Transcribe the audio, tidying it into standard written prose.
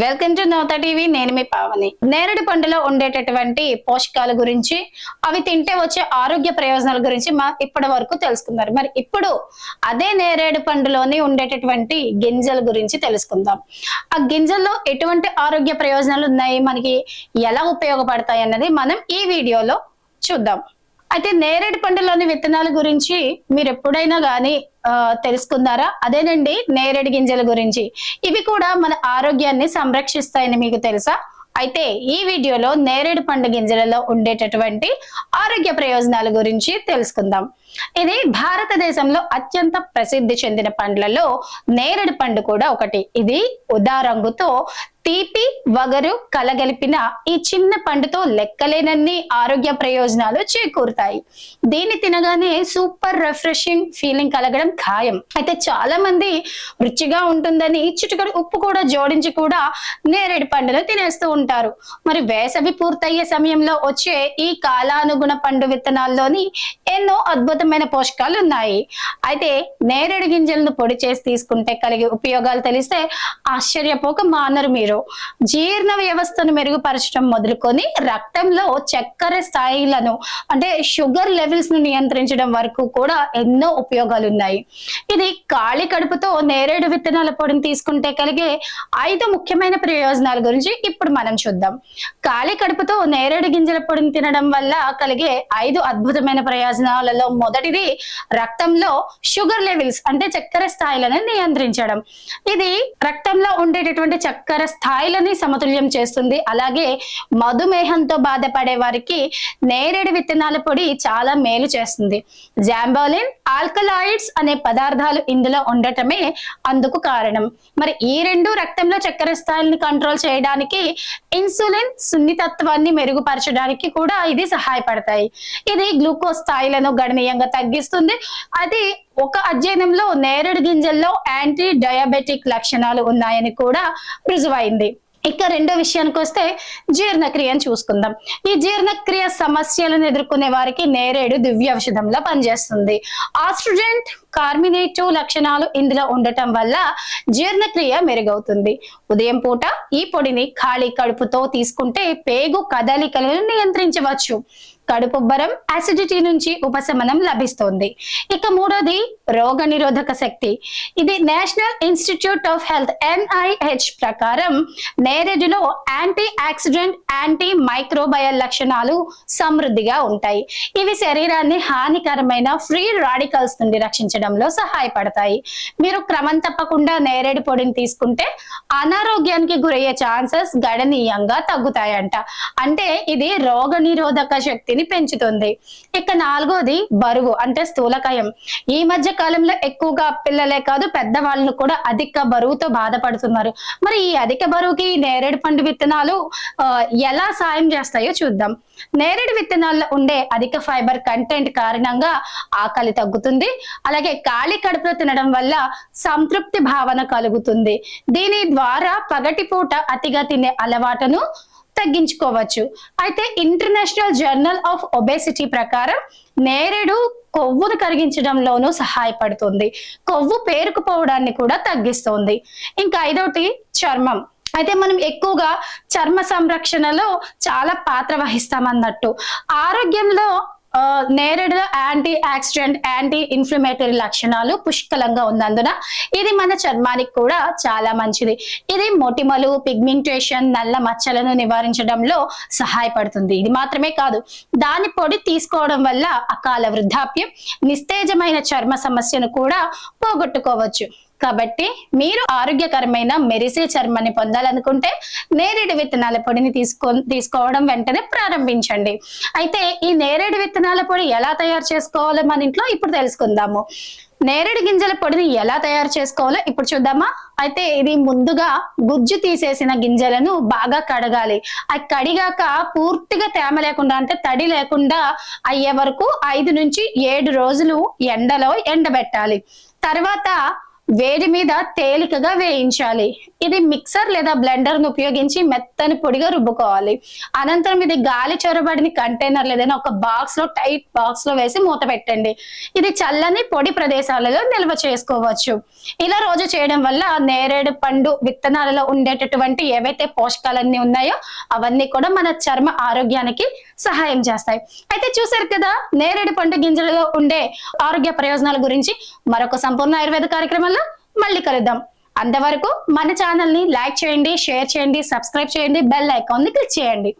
Welcome to Navata TV. నేను మీ పావని. నేరేడు పండులో ఉండేటటువంటి పోషకాల గురించి, అవి తింటే వచ్చే ఆరోగ్య ప్రయోజనాల గురించి ఇప్పటి వరకు తెలుసుకున్నారు. మరి ఇప్పుడు అదే నేరేడు పండులోని ఉండేటటువంటి గింజల గురించి తెలుసుకుందాం. ఆ గింజల్లో ఎటువంటి ఆరోగ్య ప్రయోజనాలు ఉన్నాయి, మనకి ఎలా ఉపయోగపడతాయి అన్నది మనం ఈ వీడియోలో చూద్దాం. అయితే నేరేడు పండులోని విత్తనాల గురించి మీరు ఎప్పుడైనా గానీ తెలుసుకున్నారా? అదేనండి నేరేడు గింజల గురించి. ఇవి కూడా మన ఆరోగ్యాన్ని సంరక్షిస్తాయని మీకు తెలుసా? అయితే ఈ వీడియోలో నేరేడు పండు గింజలలో ఉండేటటువంటి ఆరోగ్య ప్రయోజనాల గురించి తెలుసుకుందాం. ఇది భారతదేశంలో అత్యంత ప్రసిద్ధి చెందిన పండ్లలో నేరేడు పండు కూడా ఒకటి. ఇది ఉదా రంగుతో తీపి వగరు కలగలిపిన ఈ చిన్న పండుతో లెక్కలేనన్ని ఆరోగ్య ప్రయోజనాలు చేకూరుతాయి. దీన్ని తినగానే సూపర్ రిఫ్రెషింగ్ ఫీలింగ్ కలగడం ఖాయం. అయితే చాలా మంది రుచిగా ఉంటుందని చిటికెడు ఉప్పు కూడా జోడించి కూడా నేరేడు పండును తినేస్తూ ఉంటారు. మరి వేసవి పూర్తయ్యే సమయంలో వచ్చే ఈ కాలానుగుణ పండు విత్తనాల్లోని ఎన్నో అద్భుతమైన పోషకాలు ఉన్నాయి. అయితే నేరేడు గింజలను పొడి చేసి తీసుకుంటే కలిగే ఉపయోగాలు తెలిస్తే ఆశ్చర్యపోక మానరు మీరు. జీర్ణ వ్యవస్థను మెరుగుపరచడం మొదలుకొని రక్తంలో చక్కెర స్థాయిలను అంటే షుగర్ లెవెల్స్ ను నియంత్రించడం వరకు కూడా ఎన్నో ఉపయోగాలు ఉన్నాయి. ఇది ఖాళీ కడుపుతో నేరేడు విత్తనాల పొడిని తీసుకుంటే కలిగే 5 ముఖ్యమైన ప్రయోజనాల గురించి ఇప్పుడు మనం చూద్దాం. ఖాళీ కడుపుతో నేరేడు గింజల పొడిని తినడం వల్ల కలిగే 5 అద్భుతమైన ప్రయోజనాలలో మొదటిది రక్తంలో షుగర్ లెవెల్స్ అంటే చక్కెర స్థాయిలను నియంత్రించడం. ఇది రక్తంలో ఉండేటటువంటి చక్కెర స్థాయిలని సమతుల్యం చేస్తుంది. అలాగే మధుమేహంతో బాధపడే వారికి నేరేడు విత్తనాల పొడి చాలా మేలు చేస్తుంది. జాంబోలిన్, ఆల్కలాయిడ్స్ అనే పదార్థాలు ఇందులో ఉండటమే అందుకు కారణం. మరి ఈ రెండు రక్తంలో చక్కెర స్థాయిని కంట్రోల్ చేయడానికి, ఇన్సులిన్ సున్నితత్వాన్ని మెరుగుపరచడానికి కూడా ఇది సహాయపడతాయి. ఇది గ్లూకోజ్ స్థాయిలను గణనీయంగా తగ్గిస్తుంది. అది ఒక అధ్యయనంలో నేరేడు గింజల్లో యాంటీ డయాబెటిక్ లక్షణాలు ఉన్నాయని కూడా రుజువైంది. ఇక రెండో విషయానికి వస్తే జీర్ణక్రియను చూసుకుందాం. ఈ జీర్ణక్రియ సమస్యలను ఎదుర్కొనే వారికి నేరేడు దివ్య ఔషధంలా పనిచేస్తుంది. ఆస్ట్రోజెంట్ కార్మినేటివ్ లక్షణాలు ఇందులో ఉండటం వల్ల జీర్ణక్రియ మెరుగవుతుంది. ఉదయం పూట ఈ పొడిని ఖాళీ కడుపుతో తీసుకుంటే పేగు కదలికలను నియంత్రించవచ్చు. కడుపుబ్బరం, అసిడిటీ నుంచి ఉపశమనం లభిస్తుంది. ఇక మూడోది రోగ నిరోధక శక్తి. ఇది national institute of health NIH ప్రకారం నేరేడులో యాంటీ ఆక్సిడెంట్, యాంటీ మైక్రోబయల్ లక్షణాలు సమృద్ధిగా ఉంటాయి. ఇవి శరీరాన్ని హానికరమైన ఫ్రీ రాడికల్స్ నుండి రక్షించడంలో సహాయపడతాయి. మీరు క్రమం తప్పకుండా నేరేడు పొడిని తీసుకుంటే అనారోగ్యానికి గురయ్యే ఛాన్సెస్ గణనీయంగా తగ్గుతాయంట. అంటే ఇది రోగ నిరోధక శక్తి పెంచుతుంది. ఇక నాలుగోది బరువు అంటే స్థూలకాయం. ఈ మధ్య కాలంలో ఎక్కువగా పిల్లలే కాదు పెద్దవాళ్ళను కూడా అధిక బరువుతో బాధపడుతున్నారు. మరి ఈ అధిక బరువుకి నేరేడు పండు విత్తనాలు ఎలా సాయం చేస్తాయో చూద్దాం. నేరేడు విత్తనాల్లో ఉండే అధిక ఫైబర్ కంటెంట్ కారణంగా ఆకలి తగ్గుతుంది. అలాగే ఖాళీ కడుపులో తినడం వల్ల సంతృప్తి భావన కలుగుతుంది. దీని ద్వారా పగటిపూట అతిగా తినే అలవాటును తగ్గించుకోవచ్చు. అయితే ఇంటర్నేషనల్ జర్నల్ ఆఫ్ ఒబేసిటీ ప్రకారం నేరేడు కొవ్వును కరిగించడంలోనూ సహాయపడుతుంది. కొవ్వు పేరుకుపోవడాన్ని కూడా తగ్గిస్తుంది. ఇంకా ఐదోటి చర్మం. అయితే మనం ఎక్కువగా చర్మ సంరక్షణలో చాలా పాత్ర వహిస్తామన్నట్టు. ఆరోగ్యంలో నేరేడులో యాంటీ ఆక్సిడెంట్, యాంటీ ఇన్ఫ్లమేటరీ లక్షణాలు పుష్కలంగా ఉన్నందున ఇది మన చర్మానికి కూడా చాలా మంచిది. ఇది మొటిమలు, పిగ్మెంటేషన్, నల్ల మచ్చలను నివారించడంలో సహాయపడుతుంది. ఇది మాత్రమే కాదు, దాని పొడి తీసుకోవడం వల్ల అకాల వృద్ధాప్యం, నిస్తేజమైన చర్మ సమస్యను కూడా పోగొట్టుకోవచ్చు. కాబట్టి మీరు ఆరోగ్యకరమైన మెరిసే చర్మాన్ని పొందాలనుకుంటే నేరేడు విత్తనాల పొడిని తీసుకోవడం వెంటనే ప్రారంభించండి. అయితే ఈ నేరేడు విత్తనాల పొడి ఎలా తయారు చేసుకోవాలో మన ఇంట్లో ఇప్పుడు తెలుసుకుందాము. నేరేడు గింజల పొడిని ఎలా తయారు చేసుకోవాలో ఇప్పుడు చూద్దామా. అయితే ఇది ముందుగా గుజ్జు తీసేసిన గింజలను బాగా కడగాలి. అది కడిగాక పూర్తిగా తేమ లేకుండా అంటే తడి లేకుండా అయ్యే వరకు 5 నుంచి 7 రోజులు ఎండలో ఎండబెట్టాలి. తర్వాత వేడి మీద తేలికగా వేయించాలి. ఇది మిక్సర్ లేదా బ్లెండర్ ను ఉపయోగించి మెత్తని పొడిగా రుబ్బుకోవాలి. అనంతరం ఇది గాలి చొరబడిన కంటైనర్ లేదైనా ఒక బాక్స్ లో, టైట్ బాక్స్ లో వేసి మూత పెట్టండి. ఇది చల్లని పొడి ప్రదేశాలలో నిల్వ చేసుకోవచ్చు. ఇలా రోజు చేయడం వల్ల నేరేడు పండు విత్తనాలలో ఉండేటటువంటి ఏవైతే పోషకాలన్నీ ఉన్నాయో అవన్నీ కూడా మన చర్మ ఆరోగ్యానికి సహాయం చేస్తాయి. అయితే చూసారు కదా, నేరేడు పండు గింజలలో ఉండే ఆరోగ్య ప్రయోజనాల గురించి. మరొక సంపూర్ణ ఆయుర్వేద కార్యక్రమంలో మళ్ళీ కలుద్దాం. అంతవరకు మన ఛానల్ ని లైక్ చేయండి, షేర్ చేయండి, సబ్స్క్రైబ్ చేయండి, బెల్ ఐకాన్ ని క్లిక్ చేయండి.